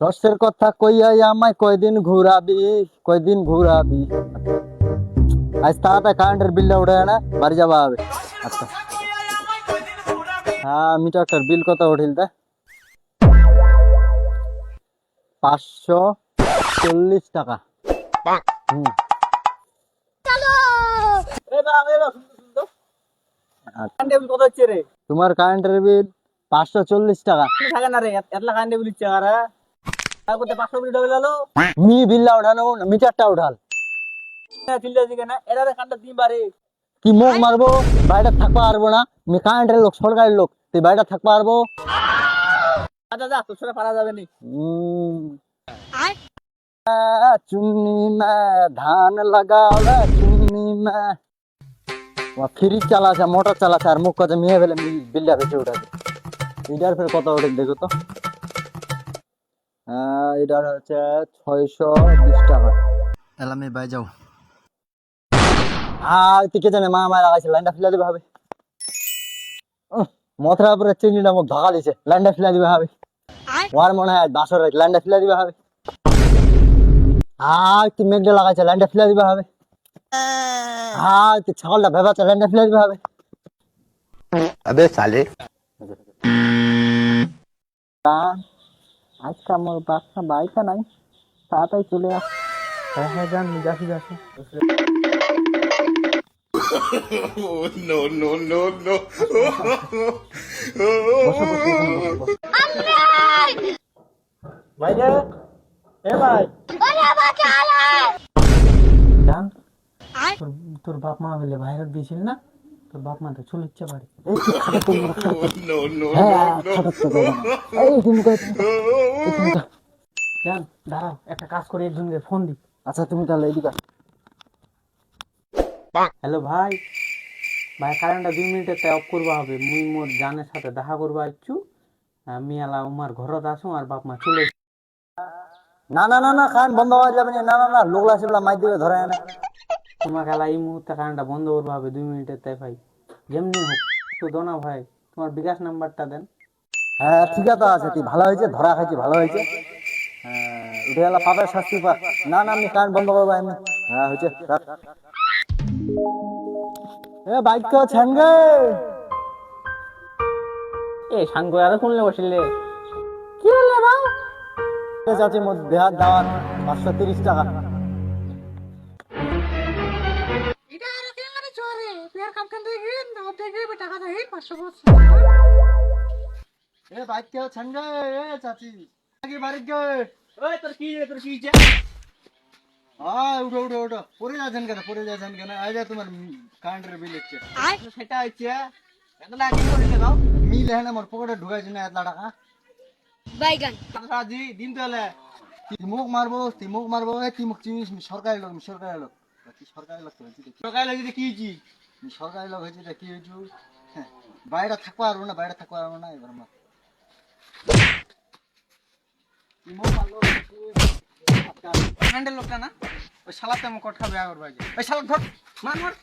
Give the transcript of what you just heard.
রসের কথা কইয়াই আমায় কয়দিন ঘুরাবি। আজ তাড়াতাড়ি কারেন্টের বিলটা উঠে না, বাড়ি যাওয়া হবে। আচ্ছা হ্যাঁ, মিটারটার বিল কত উঠিল তা? 540 টাকা। হুম তোমার কারেন্টের বিল 540 টাকা। মি বিল্লা উঠানো মিটারটা উঠাল। কি মুখ মারবো, বাইরে থাকতে পারবো না। আমি কারেন্টের লোক, সরকারি লোক, তুই বাইরে থাকতে পারবো। चुन्नी में धान लगाओ चुन्नी में फ्रिज চালা আছে, মোটর চালাছে, আর মুখ কথা মেয়ে ফেলে বিল্লা বেঁচে উঠাবে। এটার ফের কত ওঠে দেখো তো। এটার হচ্ছে 620 টাকা। এলামে বাই যাও। তুই কে জানে মা আমার লাগাইছে, লাইনটা ফেলে দিবে হবে। মথরা উপরে চিনিটা মুখ ধকা দিছে, লাইনটা ফেলে দিবে হবে। ওর মনে হয় বাসর লাইনটা ফেলে দিবে হবে। তুই মেঘটা লাগাইছে, লাইনটা ফেলে দিবে হবে। তুই ছাগলটা ভেবাচ্ছে, লাইনটা ফেলে দিবে হবে। अबे साले আজকে আমার বাচ্চা বাড়িতে নাই, তাড়াতাড়ি চলে আস। হ্যাঁ যান, যাচ্ছি যাচ্ছি। no no no no ভাই রে, এ ভাই জান, তোর বাপ মা বলে ভাইরাল দিয়েছিল না, তোর বাপ মা তো চলে ইচ্ছে পারে। no no জান দাঁড়াও, একটা কাজ করে একজনকে ফোন দি। আচ্ছা তুমি তাহলে এদিকে। হ্যালো ভাই, কারেন্টটা 2 মিনিটের অফ করবা হবে। মুই মোর জানের সাথে দেখা করবা ইচ্ছু। আমি আলা উমার ঘরত আসুন আর বাপ মা চলে। না না না না, কারেন্ট বন্ধ হওয়া যাবে না। না না না, লোকলা সেগুলা মাই দিবে ধরে না। তোমাকে আলা এই মুহূর্তে কারেন্টটা বন্ধ করবা হবে 2 মিনিটের, তাই ভাই যেমনি হোক তো দো না ভাই, তোমার বিকাশ নাম্বারটা দেন। হ্যাঁ ঠিক আছে, তুই ভালো হয়েছে, ধরা খাইছি, ভালো হয়েছে। হ্যাঁ উঠে গেলা, পাপের শাস্তি পা। না না, আমি কারেন্ট বন্ধ করবো এমনি। হ্যাঁ হয়েছে। এ বাইক তো ছানগে, এ সাঙ্গো আর শুনলে বসিলে কি হলে বাউ চাচি মধ্যে হাত দাওয়ান 530 টাকা। এটা আর কেন আরে চরে পেয়ার কাম কেন দেখি না দেখি টাকা দেই 500 বছর। এ বাইক তো ছানগে, এ চাচি কি বাড়ি গে। ওই তোর কি যে উঠো উঠো উঠো, পড়ে যাচ্ছেন কেন আই যা, তোমার কারেন্টের বিল হচ্ছে। সেটা হচ্ছে এতটা কি করে দাও, মিল হ্যাঁ আমার পকেটে ঢুকাইছে না এতটা টাকা। বাইগান সাজি দিন তাহলে তিমুক মারবো এ তিমুক চিনিস, সরকারি লোক সরকারি লোক হয়েছে কি হয়েছি, সরকারি লোক হয়েছে কি হয়েছু। বাইরে থাকতে পারবো না এবার আমার তিমুক মারলো হ্যান্ডেল লোকটা না, ওই শালাতে আমি কটকা বেয়া করবো। ওই শালা ধর, মার মার।